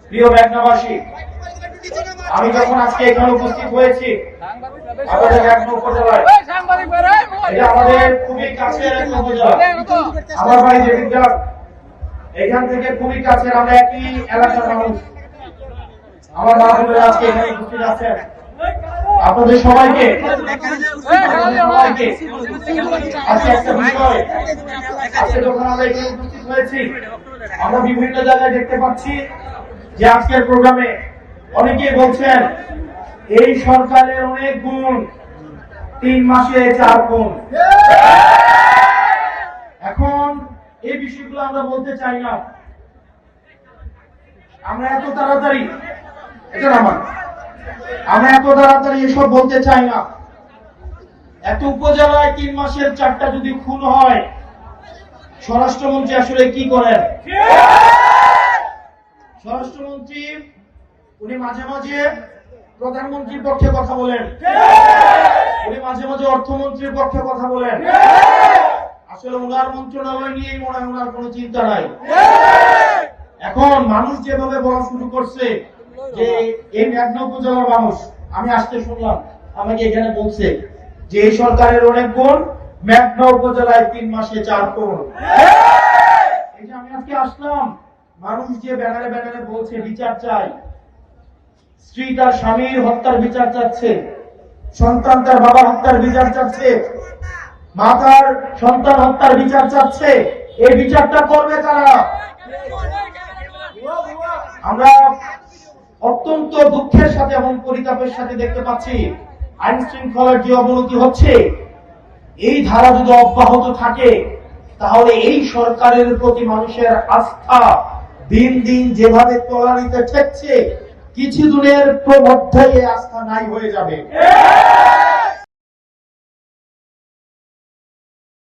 প্রিয় মেঘনাবাসী, আমি যখন আজকে এখানে উপস্থিত হয়েছি আমাদের মেঘনা উপজেলায়, এটা আমাদের খুবই কাছের একটা উপজেলা। আমার ভাই দেবিদ্দার এখান থেকে খুবই কাছের, আমরা একই এলাকার মানুষ। আমার মা বোনেরা আজকে এখানে উপস্থিত আছেন। আপনাদের সবাইকে আজকে একটা বিষয়, আজকে যখন আমরা এখানে উপস্থিত হয়েছি, আমরা বিভিন্ন জায়গায় দেখতে পাচ্ছি যে আজকের প্রোগ্রামে অনেকেই বলছেন এই সরকারের অনেক গুণ, 3 মাসে 4 গুণ। এখন এই বিষয়গুলো আমরা বলতে চাই না। আমরা এত তাড়াতাড়ি এসব বলতে চাই না। এত উপজেলায় 3 মাসের 4টা যদি খুন হয়, স্বরাষ্ট্রমন্ত্রী আসলে কি করেন? স্বরাষ্ট্রমন্ত্রী উনি মাঝে মাঝে প্রধানমন্ত্রীর পক্ষে কথা বলেন, উনি মাঝে মাঝে অর্থমন্ত্রীর পক্ষে কথা বলেন। আসলে ওনার মন্ত্রণালয় নিয়েই মনে হয় ওনার কোনো চিন্তা নাই। এখন মানুষ যেভাবে বলা শুরু করছে যে এই মেঘনা উপজেলার মানুষ, আমি আসতে শুনলাম আমাকে এখানে বলছে যে এই সরকারের অনেক গুণ, মেঘনা উপজেলায় 3 মাসে 4 গুণ। এই যে আমি আজকে আসলাম, মানুষ যে ব্যানারে ব্যানারে বলছে বিচার চাই, স্ত্রী তার স্বামীর হত্যার বিচার চাচ্ছে, সন্তান তার বাবা হত্যার বিচার চাচ্ছে, মা তার সন্তান হত্যার বিচার চাচ্ছে। এই বিচারটা করবে কারা? আমরা অত্যন্ত দুঃখের সাথে এবং পরিতাপের সাথে দেখতে পাচ্ছি আইন শৃঙ্খলার যে অবনতি হচ্ছে, এই ধারা যদি অব্যাহত থাকে তাহলে এই সরকারের প্রতি মানুষের আস্থা দিন দিন যেভাবে তলানিতে ঠেকছে, কিছুদিনের মধ্যেই এই আস্থা নাই হয়ে যাবে।